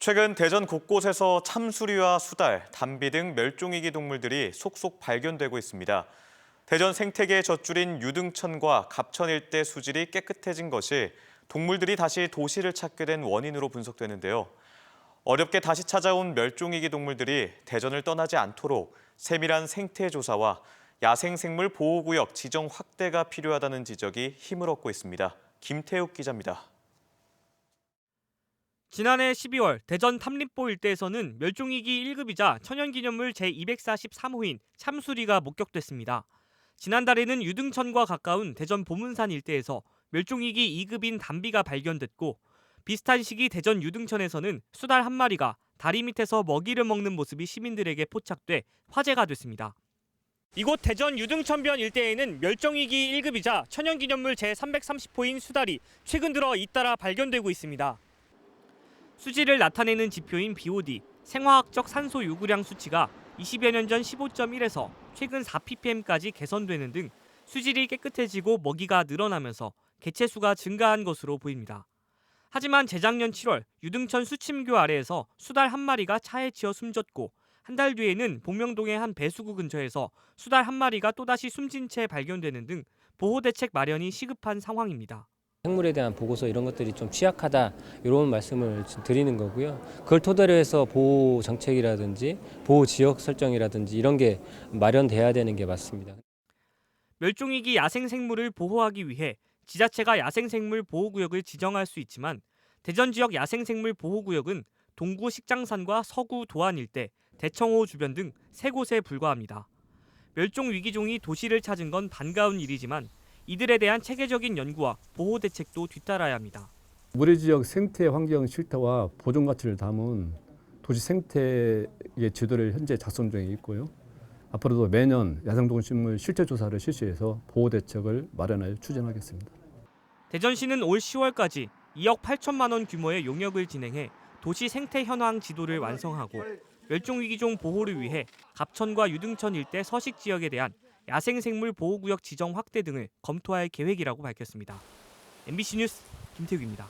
최근 대전 곳곳에서 참수리와 수달, 담비 등 멸종위기 동물들이 속속 발견되고 있습니다. 대전 생태계의 젖줄인 유등천과 갑천 일대 수질이 깨끗해진 것이 동물들이 다시 도시를 찾게 된 원인으로 분석되는데요. 어렵게 다시 찾아온 멸종위기 동물들이 대전을 떠나지 않도록 세밀한 생태 조사와 야생생물 보호구역 지정 확대가 필요하다는 지적이 힘을 얻고 있습니다. 김태욱 기자입니다. 지난해 12월 대전 탐림보 일대에서는 멸종위기 1급이자 천연기념물 제243호인 참수리가 목격됐습니다. 지난달에는 유등천과 가까운 대전 보문산 일대에서 멸종위기 2급인 담비가 발견됐고 비슷한 시기 대전 유등천에서는 수달 한 마리가 다리 밑에서 먹이를 먹는 모습이 시민들에게 포착돼 화제가 됐습니다. 이곳 대전 유등천변 일대에는 멸종위기 1급이자 천연기념물 제330호인 수달이 최근 들어 잇따라 발견되고 있습니다. 수질을 나타내는 지표인 BOD, 생화학적 산소 요구량 수치가 20여 년 전 15.1에서 최근 4ppm까지 개선되는 등 수질이 깨끗해지고 먹이가 늘어나면서 개체수가 증가한 것으로 보입니다. 하지만 재작년 7월 유등천 수침교 아래에서 수달 한 마리가 차에 치여 숨졌고 한 달 뒤에는 복명동의 한 배수구 근처에서 수달 한 마리가 또다시 숨진 채 발견되는 등 보호대책 마련이 시급한 상황입니다. 생물에 대한 보고서 이런 것들이 좀 취약하다 이런 말씀을 드리는 거고요. 그걸 토대로 해서 보호 정책이라든지 보호 지역 설정이라든지 이런 게 마련돼야 되는 게 맞습니다. 멸종위기 야생생물을 보호하기 위해 지자체가 야생생물 보호구역을 지정할 수 있지만 대전 지역 야생생물 보호구역은 동구 식장산과 서구 도안 일대, 대청호 주변 등 3곳에 불과합니다. 멸종위기종이 도시를 찾은 건 반가운 일이지만 이들에 대한 체계적인 연구와 보호 대책도 뒤따라야 합니다. 우리 지역 생태 환경 실태와 보존 가치를 담은 도시 생태의 지도를 현재 작성 중에 있고요. 앞으로도 매년 야생동식물 실태 조사를 실시해서 보호 대책을 마련하여 추진하겠습니다. 대전시는 올 10월까지 2억 8천만 원 규모의 용역을 진행해 도시 생태 현황 지도를 완성하고 멸종위기종 보호를 위해 갑천과 유등천 일대 서식 지역에 대한 야생생물 보호구역 지정 확대 등을 검토할 계획이라고 밝혔습니다. MBC 뉴스 김태욱입니다.